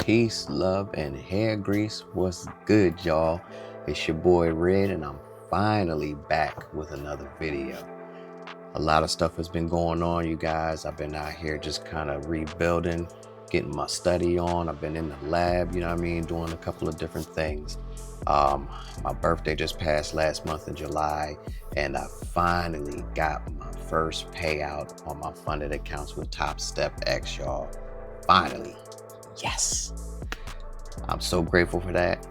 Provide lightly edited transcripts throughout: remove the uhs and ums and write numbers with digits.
Peace, love, and hair grease. What's good, y'all? It's your boy Red, and I'm finally back with another video. A lot of stuff has been going on, you guys. I've been out here just kind of rebuilding, getting my study on. I've been in the lab, you know what I mean, doing a couple of different things. My birthday just passed last month in July, and I finally got my first payout on my funded accounts with Top Step X, y'all. Finally. Yes. I'm so grateful for that.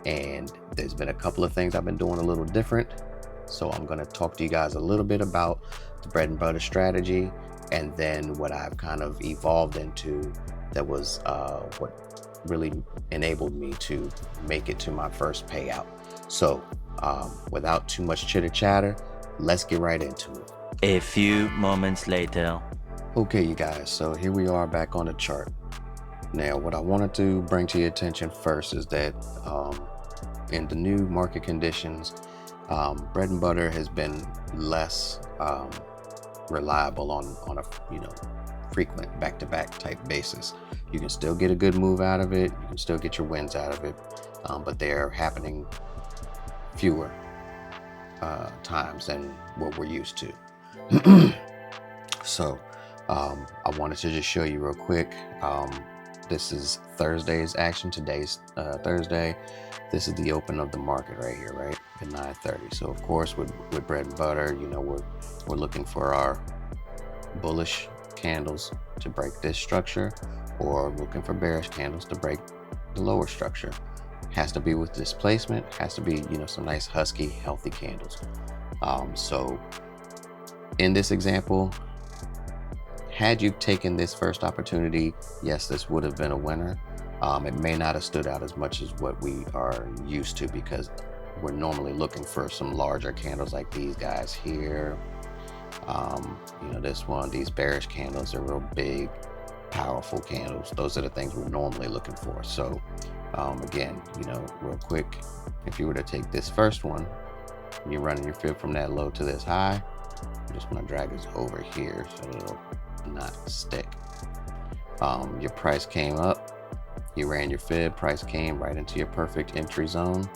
And there's been a couple of things I've been doing a little different. So I'm going to talk to you guys a little bit about the bread and butter strategy, and then what I've kind of evolved into that was what really enabled me to make it to my first payout. So without too much chitter chatter, let's get right into it. A few moments later. Okay, you guys, so here we are back on the chart. Now, what I wanted to bring to your attention first is that in the new market conditions, bread and butter has been less reliable on a frequent back-to-back type basis. You can still get a good move out of it, you can still get your wins out of it, but they're happening fewer times than what we're used to. So I wanted to just show you real quick. This is Thursday's action. Today's Thursday. This is the open of the market right here, right at 9:30. So of course, with bread and butter, we're looking for our bullish candles to break this structure, or looking for bearish candles to break the lower structure. Has to be with displacement. Has to be some nice husky, healthy candles. So in this example, had you taken this first opportunity, yes, this would have been a winner. It may not have stood out as much as what we are used to, because we're normally looking for some larger candles like these guys here. This one, these bearish candles are real big, powerful candles. Those are the things we're normally looking for. So again, real quick, if you were to take this first one, you're running your fib from that low to this high. I just want to drag this over here so it'll not stick. Your price came up, you ran your fib, price came right into your perfect entry zone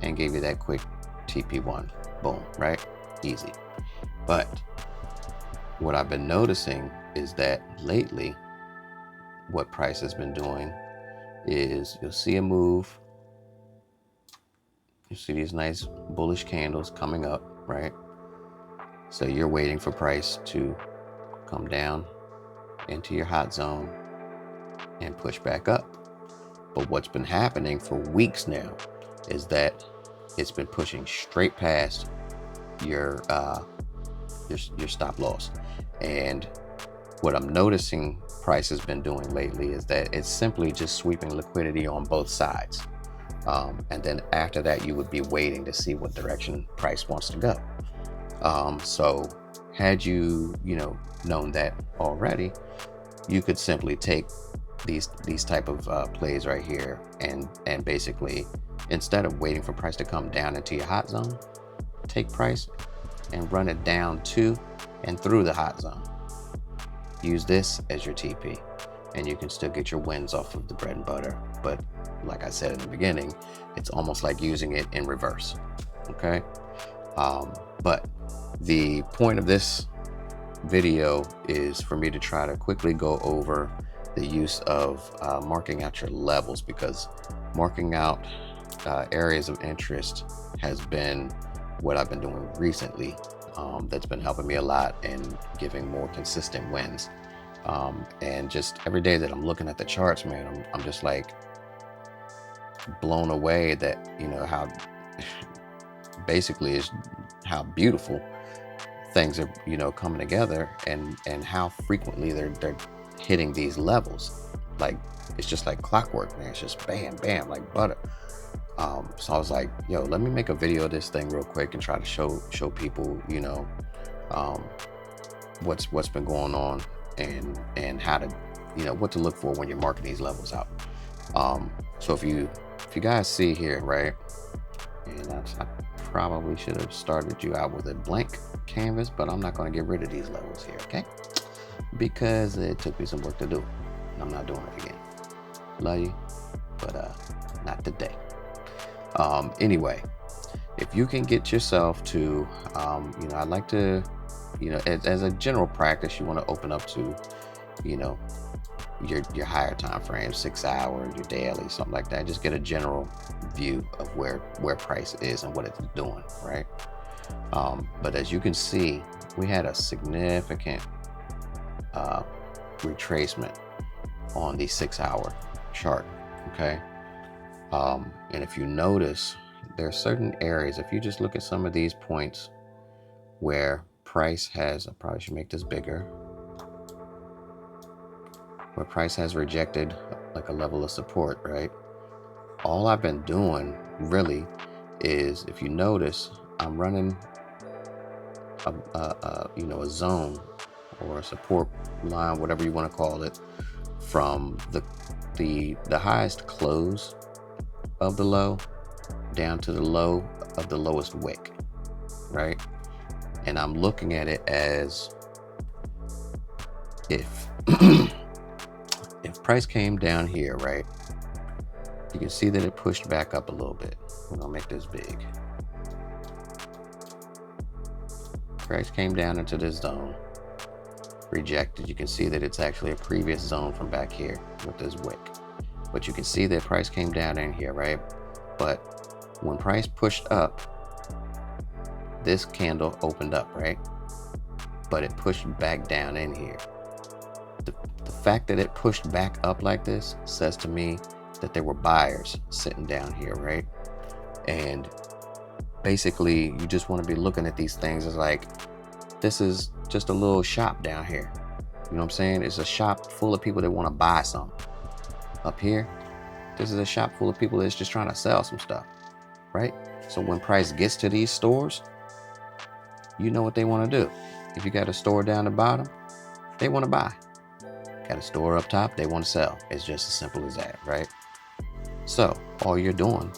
and gave you that quick TP1. Boom, right? Easy. But what I've been noticing is that lately, what price has been doing is you'll see a move. You see these nice bullish candles coming up, right? So you're waiting for price to come down into your hot zone and push back up. But what's been happening for weeks now is that it's been pushing straight past your stop loss. And what I'm noticing price has been doing lately is that it's simply just sweeping liquidity on both sides. And then after that, you would be waiting to see what direction price wants to go. So had you known that already, you could simply take these type of plays right here and basically, instead of waiting for price to come down into your hot zone, take price and run it down to and through the hot zone. Use this as your TP, and you can still get your wins off of the bread and butter. But like I said in the beginning, it's almost like using it in reverse. Okay. But the point of this video is for me to try to quickly go over the use of marking out your levels, because marking out areas of interest has been what I've been doing recently. That's been helping me a lot and giving more consistent wins. And just every day that I'm looking at the charts, man, I'm just like blown away that how basically is how beautiful things are coming together, and how frequently they're hitting these levels. Like, it's just like clockwork, man. It's just bam bam like butter. So I was like, yo, let me make a video of this thing real quick and try to show people what's been going on, and how to what to look for when you're marking these levels out. So if you guys see here, right, and I probably should have started you out with a blank canvas, but I'm not going to get rid of these levels here, okay? Because it took me some work to do, and I'm not doing it again. Love you. but not today. Anyway, if you can get yourself to, I like to, as a general practice, you want to open up to, your higher time frames, 6 hour, your daily, something like that. Just get a general view of where price is and what it's doing, right? But as you can see, we had a significant retracement on the 6 hour chart. Okay. And if you notice, there are certain areas, if you just look at some of these points where price has, I probably should make this bigger, where price has rejected like a level of support, right? All I've been doing really is, if you notice, I'm running a zone or a support line, whatever you want to call it, from the highest close of the low down to the low of the lowest wick, right? And I'm looking at it as if if price came down here, right, you can see that it pushed back up a little bit. We're gonna make this big. Price came down into this zone, rejected. You can see that it's actually a previous zone from back here with this wick. But you can see that price came down in here, right? But when price pushed up, this candle opened up, right? But it pushed back down in here. The fact that it pushed back up like this says to me that there were buyers sitting down here, right? And basically, you just want to be looking at these things as like, this is just a little shop down here. You know what I'm saying? It's a shop full of people that want to buy something. Up here, this is a shop full of people that's just trying to sell some stuff, right? So when price gets to these stores, you know what they want to do. If you got a store down the bottom, they want to buy. Got a store up top, they want to sell. It's just as simple as that, right? So all you're doing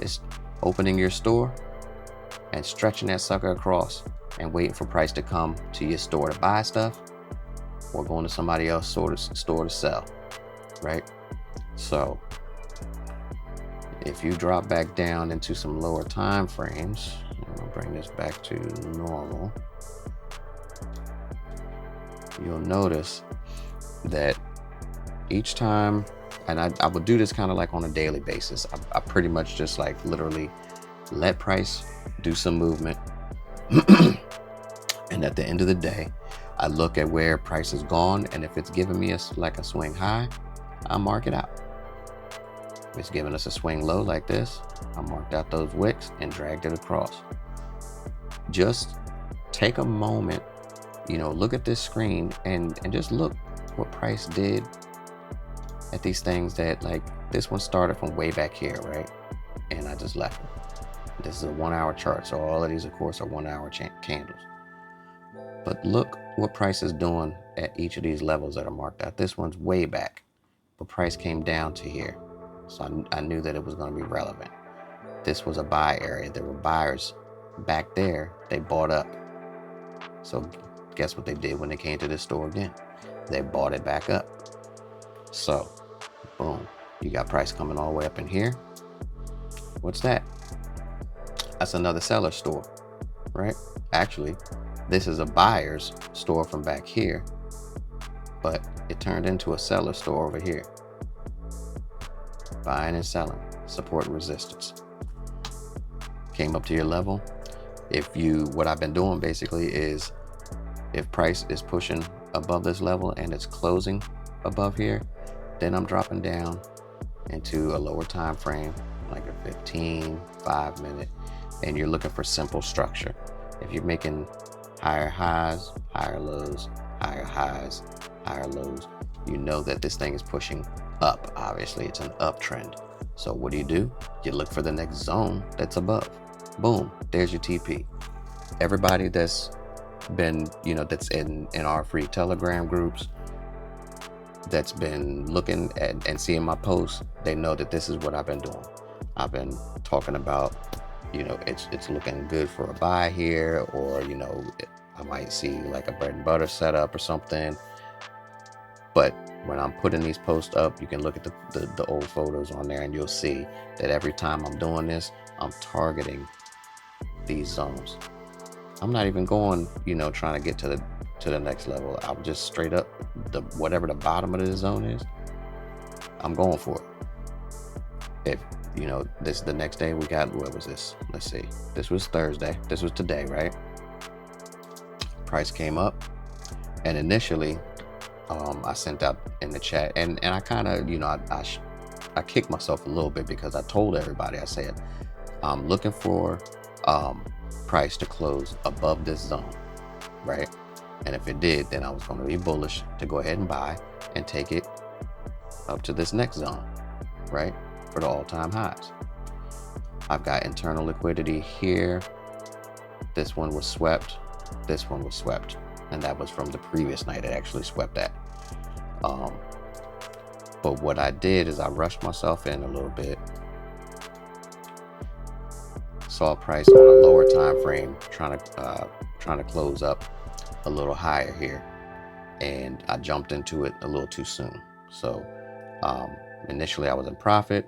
is opening your store and stretching that sucker across and waiting for price to come to your store to buy stuff, or going to somebody else's store to sell, right? So if you drop back down into some lower time frames, I'm gonna bring this back to normal, you'll notice that each time, and I would do this kind of like on a daily basis, I pretty much just like literally let price do some movement. And at the end of the day, I look at where price is gone, and if it's giving me a swing high, I mark it out. If it's giving us a swing low like this, I marked out those wicks and dragged it across. Just take a moment, look at this screen and just look what price did at these things that, like, this one started from way back here, right? And I just left it. This is a 1 hour chart, so all of these, of course, are 1 hour candles. But look what price is doing at each of these levels that are marked out. This one's way back, but price came down to here. So I knew that it was going to be relevant. This was a buy area. There were buyers back there. They bought up. So guess what they did when they came to this store again? They bought it back up. So boom, you got price coming all the way up in here. What's that? That's another seller store, right? Actually, this is a buyer's store from back here, but it turned into a seller store over here. Buying and selling, support and resistance. Came up to your level. What I've been doing basically is, if price is pushing above this level and it's closing above here, then I'm dropping down into a lower time frame, like a 15, 5 minute, and you're looking for simple structure. If you're making higher highs, higher lows, higher highs, higher lows, you know that this thing is pushing up. Obviously, it's an uptrend. So what do? You look for the next zone that's above. Boom, there's your TP. Everybody that's been, that's in our free Telegram groups, that's been looking at and seeing my posts, they know that this is what I've been doing. I've been talking about, it's looking good for a buy here, or, I might see like a bread and butter setup or something. But when I'm putting these posts up, you can look at the old photos on there, and you'll see that every time I'm doing this, I'm targeting these zones. I'm not even going, trying to get to the next level. I'm just straight up whatever the bottom of the zone is, I'm going for it. If this the next day we got, what was this? Let's see. This was Thursday. This was today, right? Price came up, and initially, I sent out in the chat, and I kind of, I kicked myself a little bit because I told everybody, I said, I'm looking for price to close above this zone, right? And if it did, then I was going to be bullish to go ahead and buy and take it up to this next zone, right? For the all-time highs. I've got internal liquidity here. This one was swept. This one was swept. And that was from the previous night. It actually swept that. But what I did is I rushed myself in a little bit. Saw a price on a lower time frame trying to close up a little higher here, and I jumped into it a little too soon. So initially I was in profit,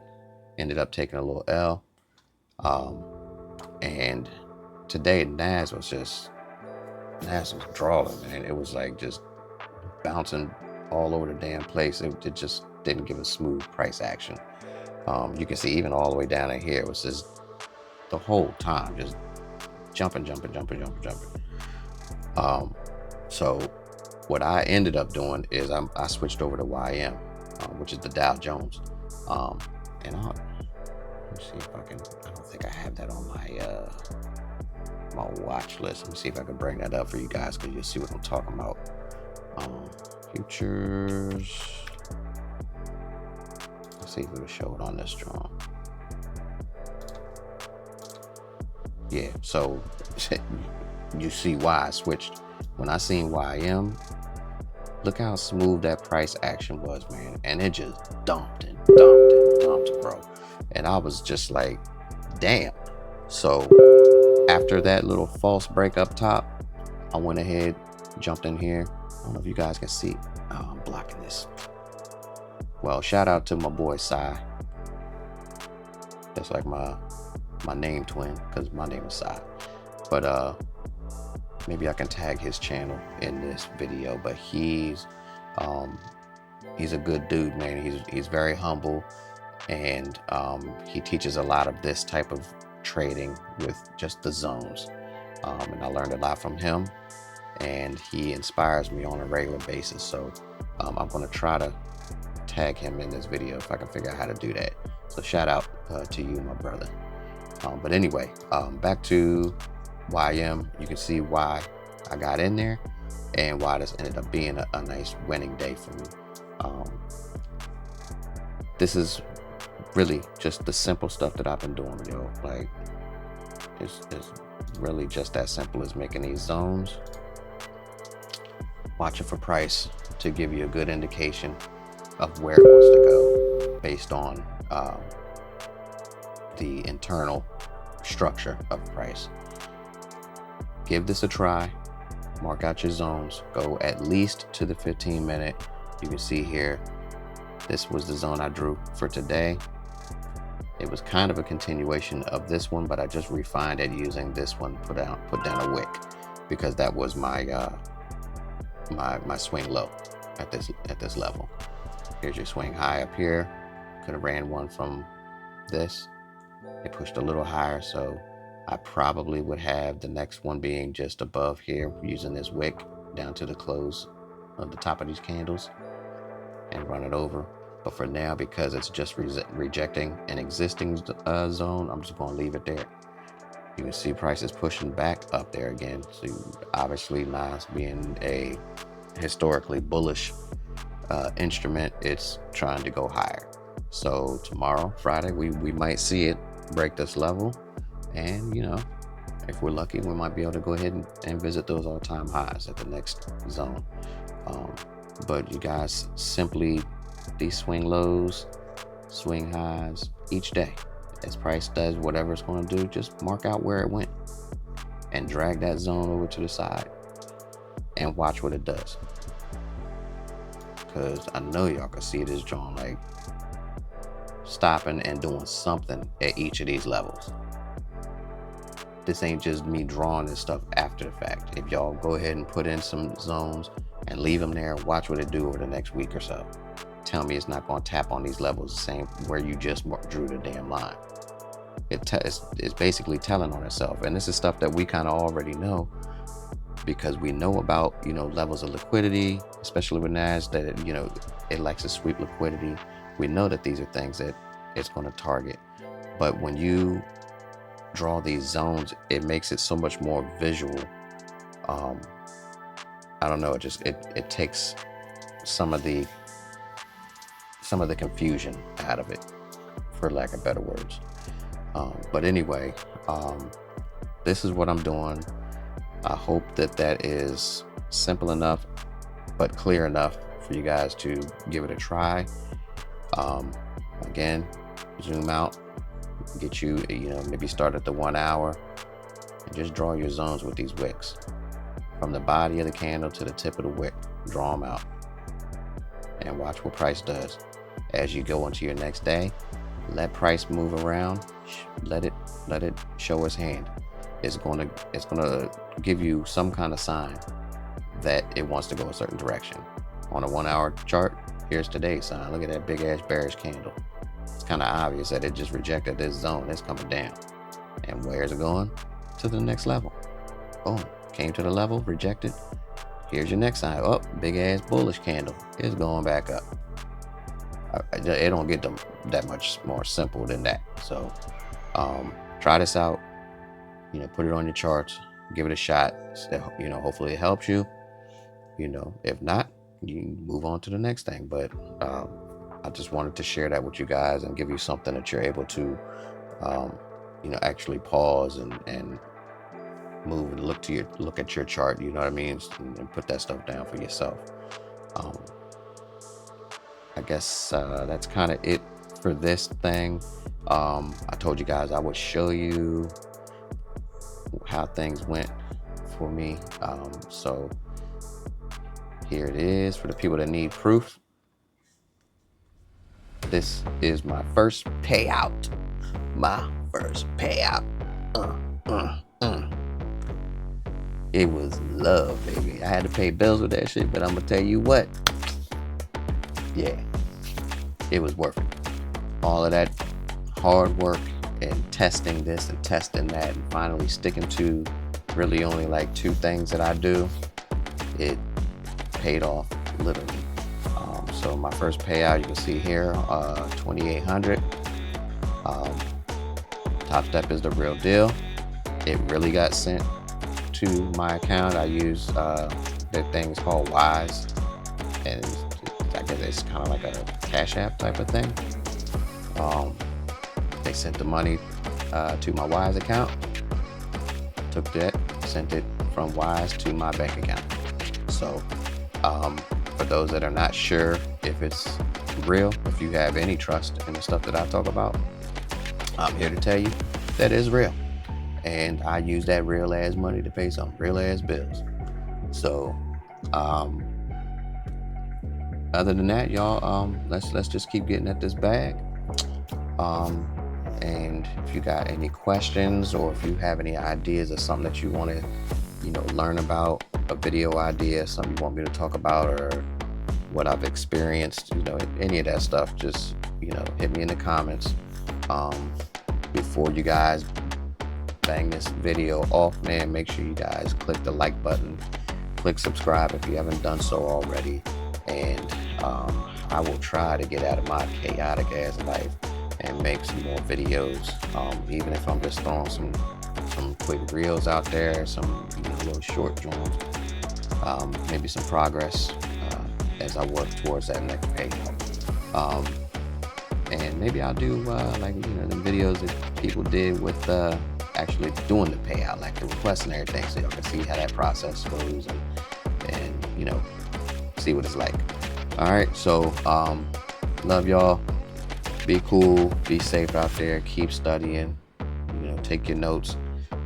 ended up taking a little L, and today NAS was drawing, man. It was like just bouncing all over the damn place. It just didn't give a smooth price action. You can see even all the way down in here, it was just the whole time just jumping. So what I ended up doing is I switched over to YM, which is the Dow Jones. And let me see if I can, I don't think I have that on my watch list. Let me see if I can bring that up for you guys, because you'll see what I'm talking about. Futures. Let's see if it'll show it on this drawing. Yeah, so you see why I switched. When I seen YM, look how smooth that price action was, man. And it just dumped, bro. And I was just like, damn. So after that little false break up top, I went ahead, jumped in here. I don't know if you guys can see. Oh, I'm blocking this. Well, shout out to my boy Sai. That's like my name twin, because my name is Sai. But maybe I can tag his channel in this video. But he's a good dude, man. He's very humble, and he teaches a lot of this type of trading with just the zones. And I learned a lot from him, and he inspires me on a regular basis. So I'm going to try to tag him in this video if I can figure out how to do that. So shout out to you, my brother. But anyway, back to YM. You can see why I got in there and why this ended up being a nice winning day for me. This is really just the simple stuff that I've been doing, yo. Like, it's really just that simple as making these zones, watching for price to give you a good indication of where it wants to go based on the internal structure of price. Give this a try. Mark out your zones. Go at least to the 15-minute. You can see here, this was the zone I drew for today. It was kind of a continuation of this one, but I just refined it using this one, put down a wick, because that was my my swing low at this level. Here's your swing high up here. Could have ran one from this. It pushed a little higher, so I probably would have the next one being just above here, using this wick down to the close of the top of these candles and run it over. But for now, because it's just rejecting an existing zone, I'm just going to leave it there. You can see prices pushing back up there again. So obviously, NAS being a historically bullish instrument, it's trying to go higher. So tomorrow, Friday, we might see it break this level, and if we're lucky, we might be able to go ahead and visit those all-time highs at the next zone. But you guys, simply these swing lows, swing highs each day. As price does whatever it's going to do, just mark out where it went and drag that zone over to the side and watch what it does. because I know y'all can see this joint like stopping and doing something at each of these levels. This ain't just me drawing this stuff after the fact. If y'all go ahead and put in some zones and leave them there, watch what it do over the next week or so. Tell me it's not going to tap on these levels the same where you just drew the damn line. It's basically telling on itself. And this is stuff that we kind of already know, because we know about, you know, levels of liquidity, especially with NAS, that it, you know, it likes to sweep liquidity. We know that these are things that it's going to target. But when you draw these zones, it makes it so much more visual. I don't know, it takes some of the confusion out of it, for lack of better words. But anyway, this is what I'm doing. I hope that is simple enough but clear enough for you guys to give it a try. Again, zoom out, get you, maybe start at the 1 hour and just draw your zones with these wicks. From the body of the candle to the tip of the wick, draw them out and watch what price does. As you go into your next day, let price move around, let it show its hand. It's gonna give you some kind of sign that it wants to go a certain direction. On a 1 hour chart, here's today's sign. Look at that big ass bearish candle. It's kind of obvious that it just rejected this zone. It's coming down. And where is it going? To the next level. Boom. Came to the level, rejected. Here's your next sign. Oh, big ass bullish candle. It's going back up. It don't get that much more simple than that. So try this out. Put it on your charts. Give it a shot. Hopefully it helps you. If not, you can move on to the next thing. But I just wanted to share that with you guys and give you something that you're able to, actually pause and move and look at your chart. You know what I mean, and put that stuff down for yourself. I guess that's kind of it for this thing. I told you guys I would show you how things went for me. So here it is for the people that need proof. This is my first payout. My first payout. It was love, baby. I had to pay bills with that shit, but I'm gonna tell you what. Yeah, it was worth it. All of that hard work and testing this and testing that and finally sticking to really only like 2 things that I do, it paid off, literally. So my first payout, you can see here, 2,800. Top Step is the real deal. It really got sent to my account. I use the things called Wise, and I guess it's kind of like a Cash App type of thing. They sent the money to my Wise account, took that, sent it from Wise to my bank account. So for those that are not sure if it's real, if you have any trust in the stuff that I talk about, I'm here to tell you that it's real. And I use that real ass money to pay some real ass bills. So other than that, y'all, let's just keep getting at this bag. And if you got any questions, or if you have any ideas of something that you want to, learn about, a video idea, something you want me to talk about, or what I've experienced, any of that stuff, just, hit me in the comments. Before you guys bang this video off, man, make sure you guys click the like button, click subscribe if you haven't done so already. And I will try to get out of my chaotic ass life and make some more videos, even if I'm just throwing some quick reels out there, some little short joints, maybe some progress as I work towards that next payout. And maybe I'll do the videos that people did with actually doing the payout, like the requests and everything, so y'all can see how that process goes and see what it's like. All right, so love y'all. Be cool, be safe out there, keep studying, take your notes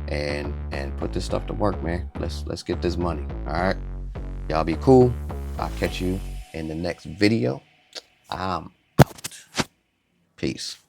and put this stuff to work, man. Let's get this money. All right, y'all be cool. I'll catch you in the next video. I'm out. Peace.